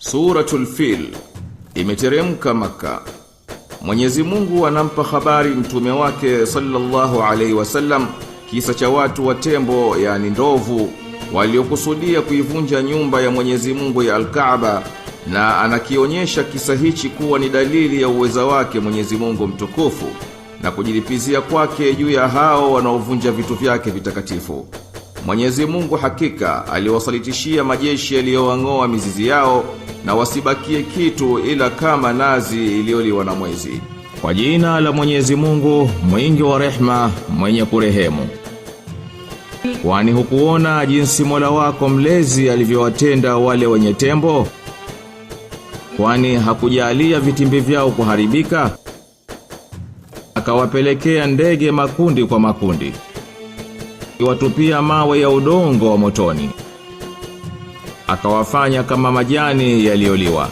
Suratul Fil imeteremka Makka. Mwenyezi Mungu anampa habari mtume wake sallallahu alaihi wasallam kisa cha watu wa tembo, yani ndovu, waliokusudia kuivunja nyumba ya Mwenyezi Mungu ya Al-Kaaba, na anakionyesha kisa hichi kuwa ni dalili ya uweza wake Mwenyezi Mungu mtukufu na kujilipizia kwake juu ya hao wanaovunja vitu vyake vitakatifu. Mwenyezi Mungu hakika aliwasalitishia majeshi yaliyowang'oa mizizi yao na wasibakie kitu ila kama nazi iliyoliwa na mwezi. Kwa jina la Mwenyezi Mungu mwingi wa rehma, mwenye kurehemu. Kwani hukuona jinsi Mola wako mlezi alivyowatenda wale wenye tembo? Kwani hakujalia vitimbi vyao kuharibika? Akawapelekea ndege makundi kwa makundi, iwatupia mawe ya udongo wa motoni, akawafanya kama majani yaliyoliwa.